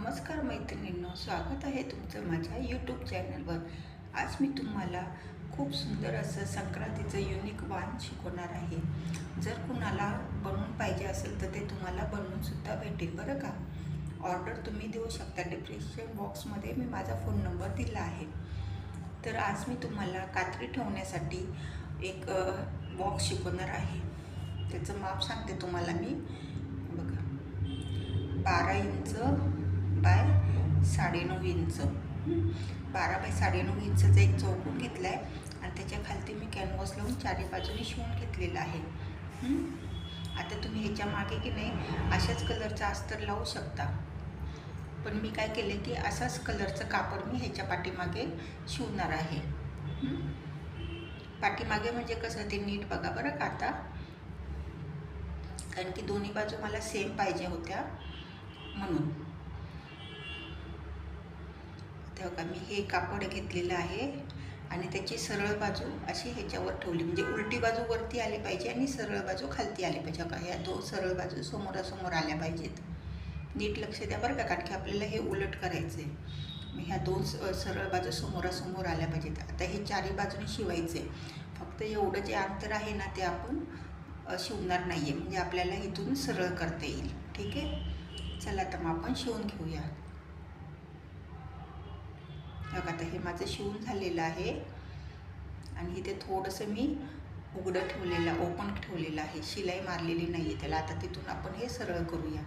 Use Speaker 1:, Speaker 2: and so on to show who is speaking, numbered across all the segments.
Speaker 1: नमस्कार मैत्रिणींनो, स्वागत आहे तुमचं माझ्या यूट्यूब चॅनलवर. आज मी तुम्हाला खूप सुंदर असं संक्रांतीचं युनिक वाण शिकवणार आहे. जर कुणाला बनवून पाहिजे असेल तर ते तुम्हाला बनवूनसुद्धा भेटेल बरं का. ऑर्डर तुम्ही देऊ शकता. डिस्क्रिप्शन बॉक्समध्ये मी माझा फोन नंबर दिला आहे. तर आज मी तुम्हाला कात्री ठेवण्यासाठी एक बॉक्स शिकवणार आहे. त्याचं माप सांगते तुम्हाला मी. बघा, 12 इंच बाय 9.5 इंच. 12 बाय 9.5 इंचचा एक चौकोन घेतला आहे आणि त्याच्या खालती मी कॅनव्हास लावून चारी बाजूने शिवून घेतलेला आहे. आता तुम्ही ह्याच्या मागे की नाही अशाच कलरचा अस्तर लावू शकता, पण मी काय केले की असाच कलरचं कापड मी ह्याच्या पाठीमागे शिवणार आहे. पाठीमागे म्हणजे कसं ते नीट बघा बरं का आता, कारण की दोन्ही बाजू मला सेम पाहिजे होत्या म्हणून. तेव्हा मी हे कापड घेतलेलं आहे आणि त्याची सरळ बाजू अशी ह्याच्यावर ठेवली, म्हणजे उलटी बाजू वरती आली पाहिजे आणि सरळ बाजू खालती आली पाहिजे. का ह्या दोन सरळ बाजू समोरासमोर आल्या पाहिजेत. नीट लक्ष द्या बरं का, कारण की आपल्याला हे उलट करायचं आहे. ह्या दोन सरळ बाजू समोरासमोर आल्या पाहिजेत. आता हे चारी बाजूने शिवायचे. फक्त एवढं जे अंतर आहे ना ते आपण शिवणार नाही आहे, म्हणजे आपल्याला इथून सरळ करता येईल. ठीक आहे, चला तर मग आपण शिवून घेऊया. बघा, आता हे माझं शिवून झालेलं आहे आणि इथे थोडंसं मी उघडं ठेवलेलं, ओपन ठेवलेलं आहे. शिलाई मारलेली नाही आहे त्याला. आता तिथून आपण हे सरळ करूया.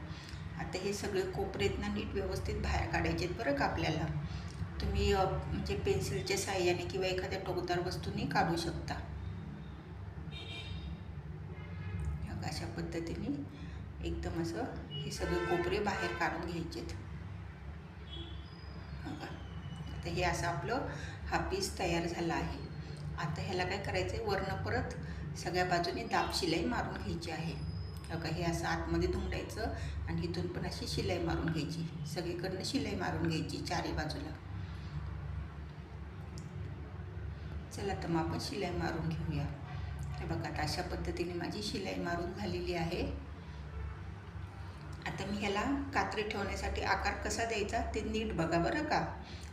Speaker 1: आता हे सगळे कोपरेत ना नीट व्यवस्थित बाहेर काढायचे आहेत बरं का आपल्याला. तुम्ही म्हणजे पेन्सिलच्या साहाय्याने किंवा एखाद्या टोकदार वस्तूने काढू शकता. अशा पद्धतीने एकदम असं हे सगळे कोपरे बाहेर काढून घ्यायचे आहेत. आता हे असं आपलं हा पीस तयार झाला आहे. आता ह्याला काय करायचं आहे, वरनं परत सगळ्या बाजूने दाब शिलाई मारून घ्यायची आहे. बघा, हे असं आतमध्ये धुंडायचं आणि इथून पण अशी शिलाई मारून घ्यायची. सगळीकडनं शिलाई मारून घ्यायची चारी बाजूला. चला तर मग आपण शिलाई मारून घेऊया. हे बघा, आता अशा पद्धतीने माझी शिलाई मारून झालेली आहे. आता मी ह्याला कात्री ठेवण्यासाठी आकार कसा द्यायचा ते नीट बघा बरं का.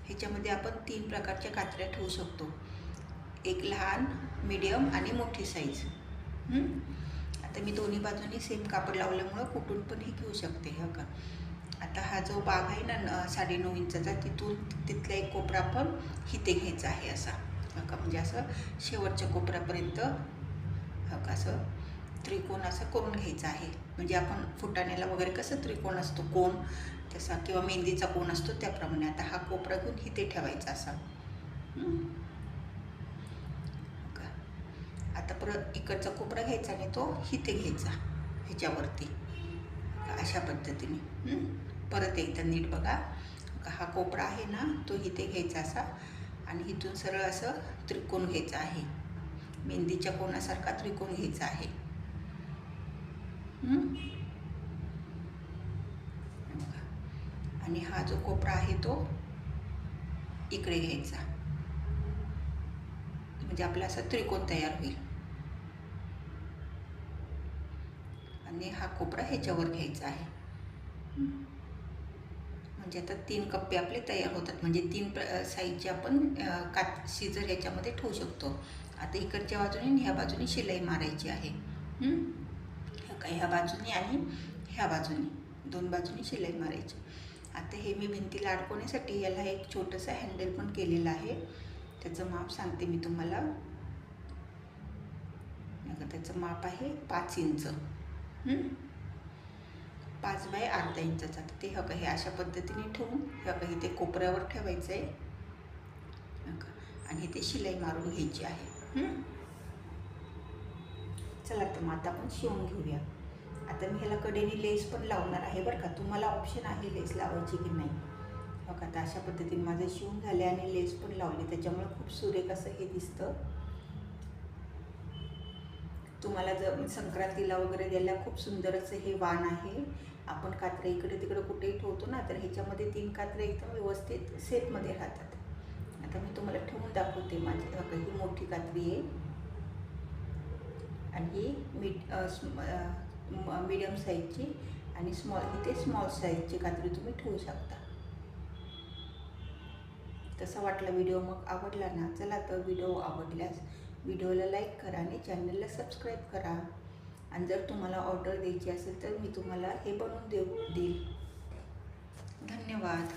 Speaker 1: ह्याच्यामध्ये आपण 3 प्रकारच्या कात्र्या ठेवू शकतो. एक लहान, मीडियम आणि मोठी साईज. आता मी दोन्ही बाजूनी सेम कापड लावल्यामुळं कुठून पण हे घेऊ शकते. हो का. आता हा जो भाग आहे ना 9.5 इंचाचा, तिथला एक कोपरा पण इथे घ्यायचा आहे असा. हो का, म्हणजे असं शेवटच्या कोपऱ्यापर्यंत हो का असं त्रिकोण असं करून घ्यायचं आहे. म्हणजे आपण फुटाण्याला वगैरे कसं त्रिकोण असतो कोण तसा, किंवा मेहंदीचा कोण असतो त्याप्रमाणे. आता हा कोपरा घेऊन इथे ठेवायचा असा. आता परत इकडचा कोपरा घ्यायचा आणि तो इथे घ्यायचा ह्याच्यावरती अशा पद्धतीने. परत एकदा नीट बघा. हा कोपरा आहे ना तो इथे घ्यायचा असा आणि इथून सरळ असं त्रिकोण घ्यायचा आहे. मेहंदीच्या कोणासारखा त्रिकोण घ्यायचा आहे. आणि हा जो कोपरा आहे तो इकडे घ्यायचा, म्हणजे आपला असा त्रिकोण तयार होईल. आणि हा कोपरा ह्याच्यावर घ्यायचा आहे. म्हणजे आता 3 कप्पे आपले तयार होतात. म्हणजे 3 साईजचे आपण सीझर ह्याच्यामध्ये ठेवू शकतो. आता इकडच्या बाजूने आणि ह्या बाजूने शिलाई मारायची आहे. ह्या बाजूने आणि ह्या बाजूने 2 बाजूने शिलाई मारायची. आता हे मी भिंतीला अडकवण्यासाठी याला एक छोटंसं हँडल पण केलेलं आहे. त्याचं माप सांगते मी तुम्हाला. त्याचं माप आहे 5 इंच. 5 बाय अर्धा इंचाचा. ते हे अशा पद्धतीने ठेवून इथे कोपऱ्यावर ठेवायचं आहे आणि इथे शिलाई मारून घ्यायची आहे. चला तर मग आता आपण शिवून घेऊया. आता मी ह्याला कडेने लेस पण लावणार आहे बरं का. तुम्हाला ऑप्शन आहे लेस लावायची की नाही. बघा, आता अशा पद्धतीने माझं शिवून झाले आणि लेस पण लावली, त्याच्यामुळे खूप सुरेख असं हे दिसतं. तुम्हाला जर संक्रांतीला वगैरे द्यायला खूप सुंदर असं हे वाण आहे. आपण कात्रे इकडे तिकडे कुठेही ठेवतो ना, तर ह्याच्यामध्ये 3 कात्रे एकदम व्यवस्थित सेटमध्ये राहतात. आता मी तुम्हाला ठेवून दाखवते. माझी ही मोठी कात्री आहे आणि ही मीडियम साईजची आणि इथे स्मॉल साईजची कात्री तुम्ही ठेवू शकता. कसा वाटला व्हिडिओ? मग आवडला ना? चला तर व्हिडिओ आवडल्यास व्हिडिओला लाईक करा आणि चॅनलला सबस्क्राईब करा. आणि जर तुम्हाला ऑर्डर द्यायची असेल तर मी तुम्हाला हे बनवून देईल. धन्यवाद.